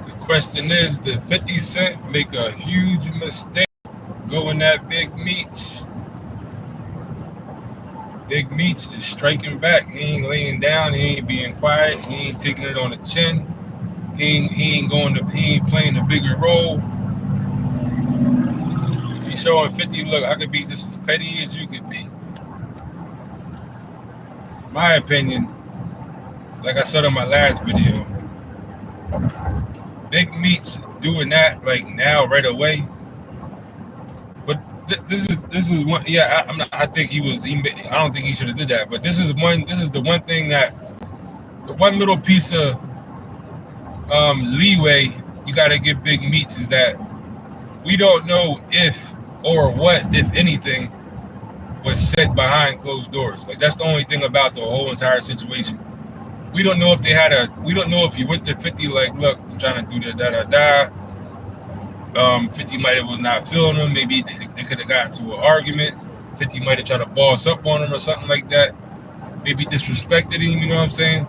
The question is, did 50 Cent make a huge mistake going that Big Meech? Big Meech is striking back. He ain't laying down. He ain't being quiet. He ain't taking it on the chin. He ain't playing a bigger role. He's showing 50, look, I could be just as petty as you could be. My opinion, like I said on my last video, Big Meech doing that like now right away. But this is one. Yeah, I think he was. I don't think he should have did that. But this is the one thing that the one little piece of leeway you got to give Big Meech is that we don't know if or what, if anything, was said behind closed doors. Like, that's the only thing about the whole entire situation. We don't know if they had we don't know if he went to 50 like, look, I'm trying to do the da-da-da. 50 might have was not feeling him. Maybe they could have gotten into an argument. 50 might have tried to boss up on him or something like that. Maybe disrespected him, you know what I'm saying?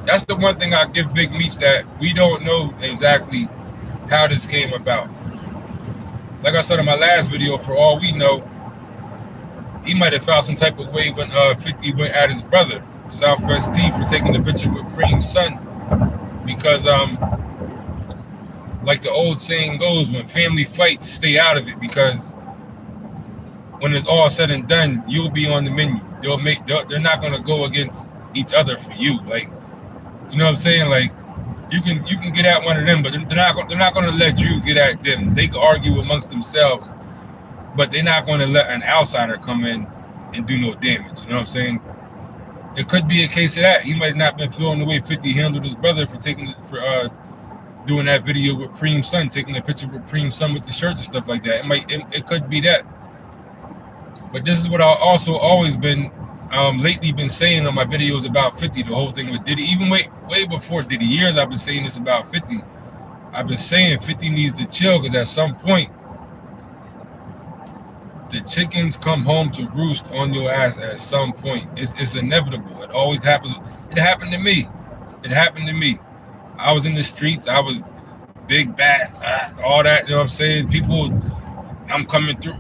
That's the one thing I give Big Meech, that we don't know exactly how this came about. Like I said in my last video, for all we know, he might have felt some type of way when 50 went at his brother, Southwest T, for taking the picture with Cream's son. Because, like the old saying goes, when family fights, stay out of it, because when it's all said and done, you'll be on the menu. They're not gonna go against each other for you. Like, you know what I'm saying? Like, you can get at one of them, but they're not gonna let you get at them. They can argue amongst themselves, but they're not gonna let an outsider come in and do no damage. You know what I'm saying? It could be a case of that. He might have not been feeling the way 50 handled his brother for doing that video with Preem's son, taking a picture with Preem's son with the shirts and stuff like that. It could be that. But this is what I also always been lately been saying on my videos about 50, the whole thing with Diddy. Even way before Diddy, years I've been saying this about 50. I've been saying 50 needs to chill, because at some point the chickens come home to roost on your ass. At some point, it's inevitable. It always happens. It happened to me. I was in the streets. I was big, bad, all that. You know what I'm saying? People, I'm coming through.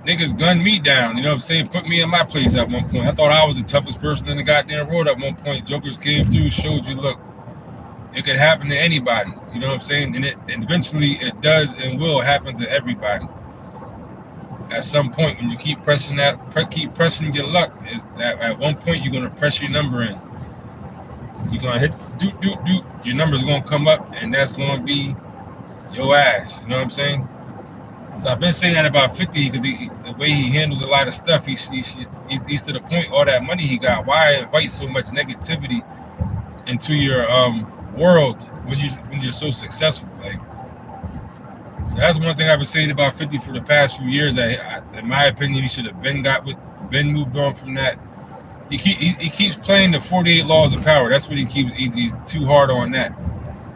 Niggas gunned me down. You know what I'm saying? Put me in my place at one point. I thought I was the toughest person in the goddamn world at one point. Jokers came through, showed you, look, it could happen to anybody. You know what I'm saying? And eventually it does and will happen to everybody. At some point, when you keep pressing your luck, is that at one point you're gonna press your number in. You're gonna hit doot. Your number's gonna come up, and that's gonna be your ass. You know what I'm saying? So I've been saying that about 50, because the way he handles a lot of stuff, he's to the point. All that money he got, why invite so much negativity into your world when you're so successful? Like, so that's one thing I've been saying about 50 for the past few years. That in my opinion, he should have been moved on from that. He keeps playing the 48 laws of power. That's what he keeps. He's too hard on that.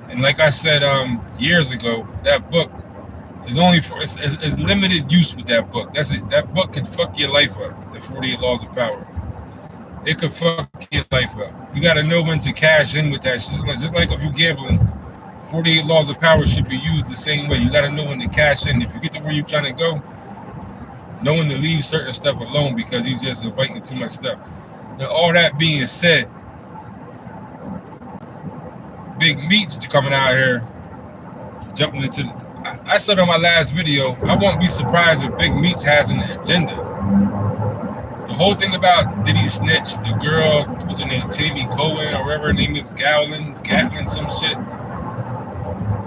And like I said years ago, that book is only for it's limited use with that book. That's it. That book could fuck your life up. The 48 laws of power. It could fuck your life up. You got to know when to cash in with that. Just like if you're gambling, 48 laws of power should be used the same way. You got to know when to cash in. If you get to where you're trying to go, know when to leave certain stuff alone, because you're just inviting too much stuff. Now, all that being said, Big Meech coming out here, jumping into. I said on my last video, I won't be surprised if Big Meech has an agenda. The whole thing about did he snitch the girl, what's her name, Tammy Cohen or whatever her name is, Gatlin, some shit.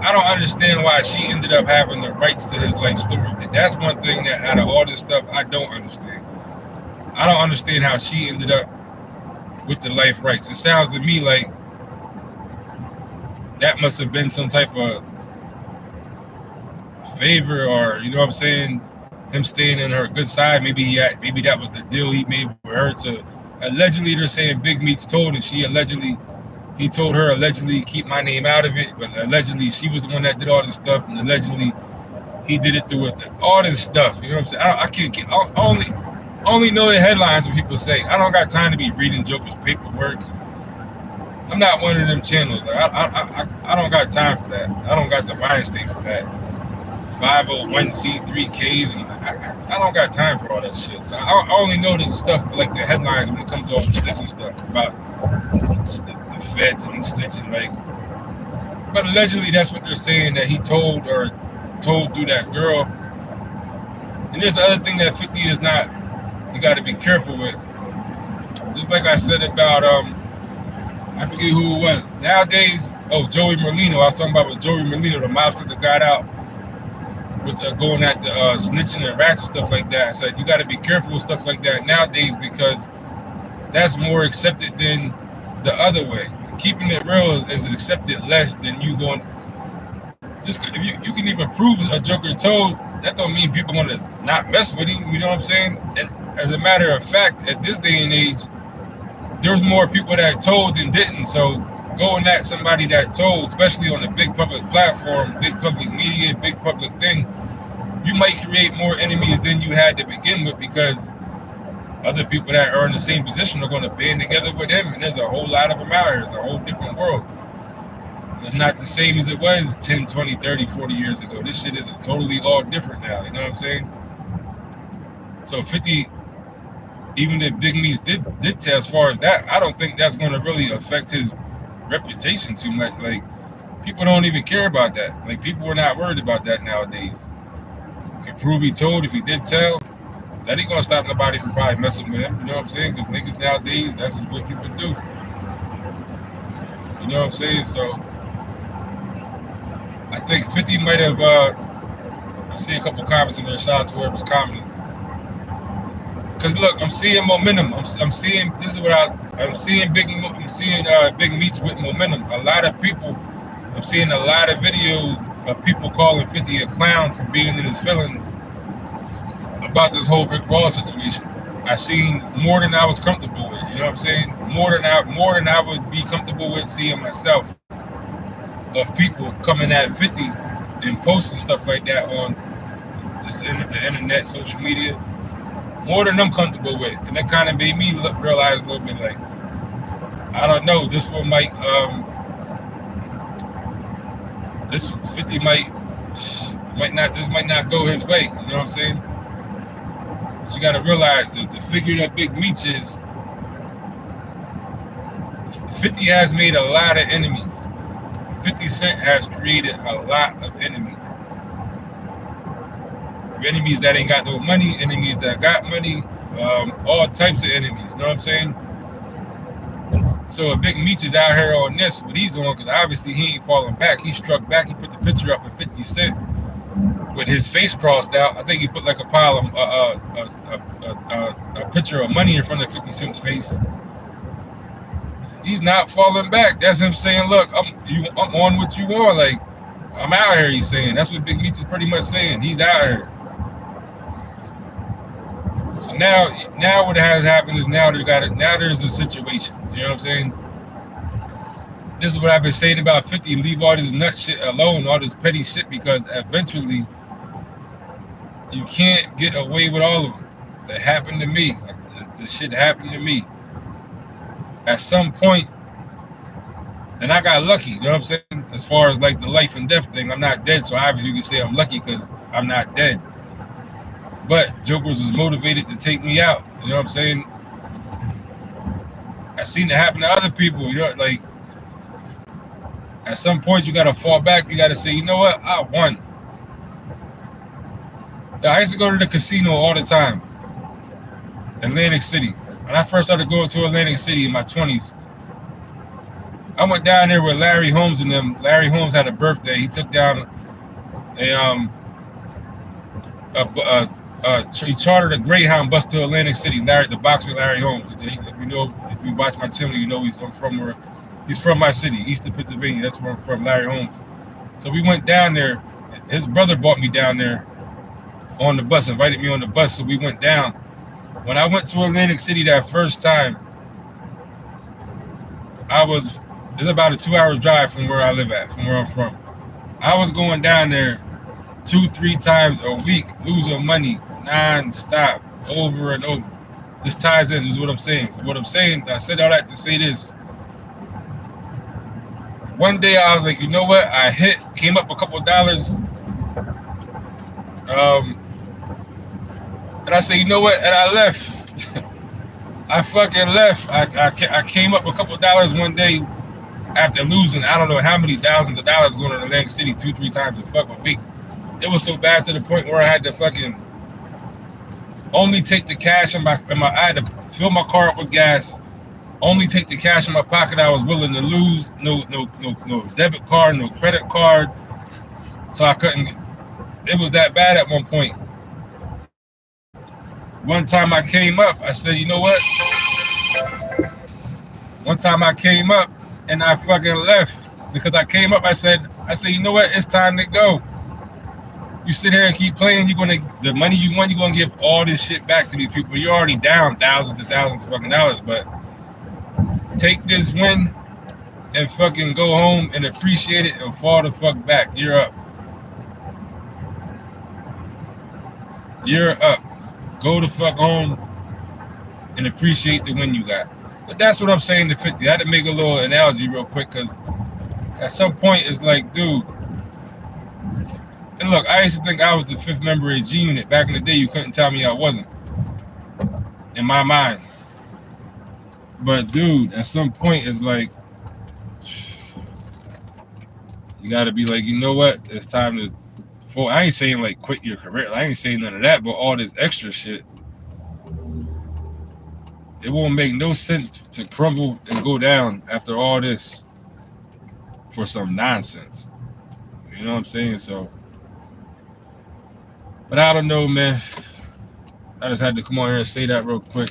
I don't understand why she ended up having the rights to his life story. That's one thing that out of all this stuff I don't understand. I don't understand how she ended up with the life rights. It sounds to me like that must have been some type of favor, or you know what I'm saying, him staying in her good side. Maybe that was the deal he made with her to allegedly. They're saying Big Meech told, and he told her allegedly keep my name out of it, but allegedly she was the one that did all this stuff, and allegedly He did it through all this stuff. You know what I'm saying? I can't get only know the headlines when people say. I don't got time to be reading Joker's paperwork. I'm not one of them channels. Like I don't got time for that. I don't got the mind state for that. 501c3ks and I don't got time for all that shit. So I only know the stuff like the headlines when it comes to all this and stuff about the feds and snitching. Like, but allegedly that's what they're saying that he told through that girl. And there's the other thing that 50 is not. You got to be careful with. Just like I said about I forget who it was. Nowadays, Joey Merlino. I was talking about with Joey Merlino, the mobster that got out with going at the snitching and rats and stuff like that. I said you got to be careful with stuff like that nowadays because that's more accepted than the other way. Keeping it real is accepted less than you going. Just if you can even prove a Joker told, that don't mean people want to not mess with him. You know what I'm saying? And as a matter of fact, at this day and age, there's more people that told than didn't. So going at somebody that told, especially on a big public platform, big public media, big public thing, you might create more enemies than you had to begin with because other people that are in the same position are going to band together with him. And there's a whole lot of them out here. It's a whole different world. It's not the same as it was 10, 20, 30, 40 years ago. This shit is totally all different now. You know what I'm saying? So 50, even if Big Meech did tell as far as that, I don't think that's going to really affect his reputation too much. Like, people don't even care about that. Like, people are not worried about that nowadays. If you prove he told, if he did tell, that ain't going to stop nobody from probably messing with him. You know what I'm saying? Because niggas nowadays, that's just what people do. You know what I'm saying? So I think 50 might have, I see a couple comments in there, shout out to whoever's commenting. Because look, I'm seeing momentum. I'm seeing, this is what I'm seeing Big Meech with momentum. A lot of people, I'm seeing a lot of videos of people calling 50 a clown for being in his feelings about this whole Rick Ross situation. I seen more than I was comfortable with, you know what I'm saying? More than I would be comfortable with seeing myself. Of people coming at 50 and posting stuff like that on just the internet, social media, more than I'm comfortable with. And that kind of made me realize a little bit like, I don't know, this one might, this 50 might not go his way, you know what I'm saying? So you got to realize the figure that Big Meech is, 50 has made a lot of enemies. 50 Cent has created a lot of enemies. Enemies that ain't got no money, enemies that got money, all types of enemies, you know what I'm saying? So if Big Meech is out here on this, what he's on, because obviously he ain't falling back. He struck back, he put the picture up of 50 Cent with his face crossed out. I think he put like a pile of, a picture of money in front of 50 Cent's face. He's not falling back. That's him saying, look, I'm on what you want. Like, I'm out here, he's saying. That's what Big Meech is pretty much saying. He's out here. So now what has happened is now there's a situation. You know what I'm saying? This is what I've been saying about 50. Leave all this nut shit alone, all this petty shit, because eventually you can't get away with all of them. That happened to me. The shit happened to me. At some point, and I got lucky, you know what I'm saying? As far as like the life and death thing, I'm not dead, so obviously you can say I'm lucky because I'm not dead. But Jokers was motivated to take me out, you know what I'm saying? I seen it happen to other people, you know, like at some point you gotta fall back, you gotta say, you know what, I won. I used to go to the casino all the time, Atlantic City. When I first started going to Atlantic City in my 20s, I went down there with Larry Holmes and them. Larry Holmes had a birthday. He took down he chartered a Greyhound bus to Atlantic City. The boxer Larry Holmes. If you watch my channel, you know he's from my city, Eastern Pennsylvania. That's where I'm from, Larry Holmes. So we went down there. His brother brought me down there on the bus, invited me on the bus, so we went down. When I went to Atlantic City that first time, it's about a 2-hour drive from where I live at, from where I'm from. I was going down there 2-3 times a week, losing money non-stop, over and over. This ties in, is what I'm saying. So what I'm saying, I said all that to say this. One day I was like, you know what? Came up a couple of dollars. And I said, you know what? And I left. I fucking left. I came up a couple of dollars one day after losing, I don't know how many thousands of dollars going to Atlantic City 2-3 times a fucking week. It was so bad to the point where I had to fucking only take the cash in my I had to fill my car up with gas, only take the cash in my pocket I was willing to lose. No debit card, no credit card. So I couldn't. It was that bad at one point. One time I came up, I said, you know what? One time I came up and I fucking left because I came up. I said, you know what? It's time to go. You sit here and keep playing, the money you won, you're gonna give all this shit back to these people. You're already down thousands of fucking dollars, but take this win and fucking go home and appreciate it and fall the fuck back. You're up. You're up. Go the fuck home and appreciate the win you got. But that's what I'm saying to 50. I had to make a little analogy real quick because at some point it's like, dude. And look, I used to think I was the fifth member of G Unit. Back in the day, you couldn't tell me I wasn't. In my mind. But dude, at some point it's like, you gotta be like, you know what? It's time to. I ain't saying like quit your career. I ain't saying none of that, but all this extra shit. It won't make no sense to crumble and go down after all this for some nonsense. You know what I'm saying? So, but I don't know, man. I just had to come on here and say that real quick.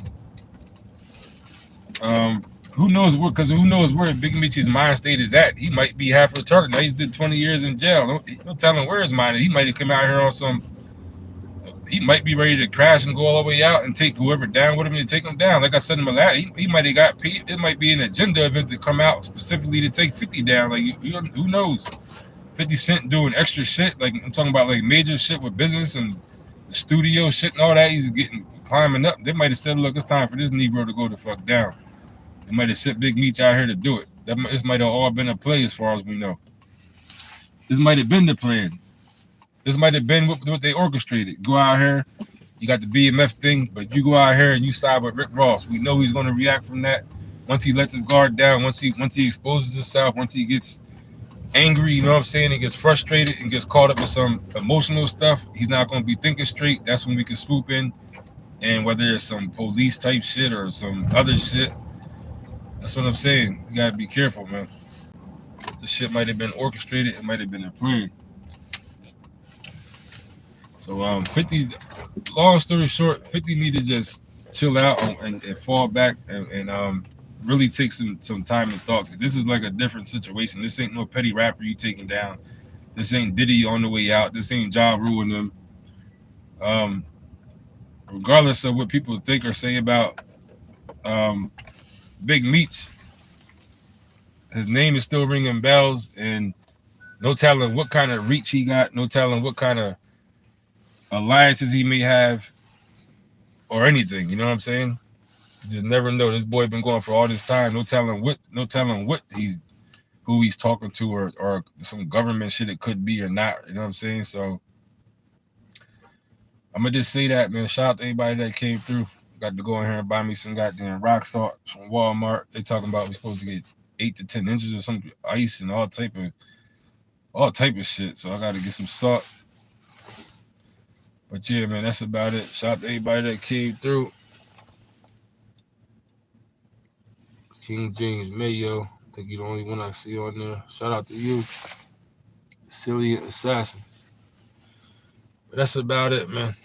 Who knows where Big Meech's mind state is at? He might be half retarded. Now he's did 20 years in jail. No telling where his mind is. He might have come out here on some. He might be ready to crash and go all the way out and take whoever down with him and take him down. Like I said in my last, he might have got paid. It might be an agenda of it to come out specifically to take 50 down. Like who knows? 50 Cent doing extra shit. Like I'm talking about like major shit with business and studio shit and all that. He's climbing up. They might have said, look, it's time for this Negro to go the fuck down. They might have sent Big Meech out here to do it. This might have all been a play as far as we know. This might have been the plan. This might have been what they orchestrated. Go out here, you got the BMF thing, but you go out here and you side with Rick Ross. We know he's going to react from that. Once he lets his guard down, once he exposes himself, once he gets angry, you know what I'm saying, and gets frustrated and gets caught up with some emotional stuff, he's not going to be thinking straight. That's when we can swoop in. And whether it's some police type shit or some other shit, that's what I'm saying. You got to be careful, man. This shit might have been orchestrated. It might have been a plan. So 50, long story short, 50 need to just chill out and fall back and really take some time and thoughts. This is like a different situation. This ain't no petty rapper you taking down. This ain't Diddy on the way out. This ain't Ja Rule them. Regardless of what people think or say about Big Meech, his name is still ringing bells, and no telling what kind of reach he got, no telling what kind of alliances he may have or anything. You know what I'm saying? You just never know. This boy been going for all this time. No telling what who he's talking to or some government shit it could be or not. You know what I'm saying? So I'm gonna just say that, man. Shout out to anybody that came through. Got to go in here and buy me some goddamn rock salt from Walmart. They talking about we're supposed to get 8 to 10 inches or some ice and all type of shit. So I got to get some salt. But yeah, man, that's about it. Shout out to everybody that came through. King James Mayo, I think you're the only one I see on there. Shout out to you, Sicilian Assassin. But that's about it, man.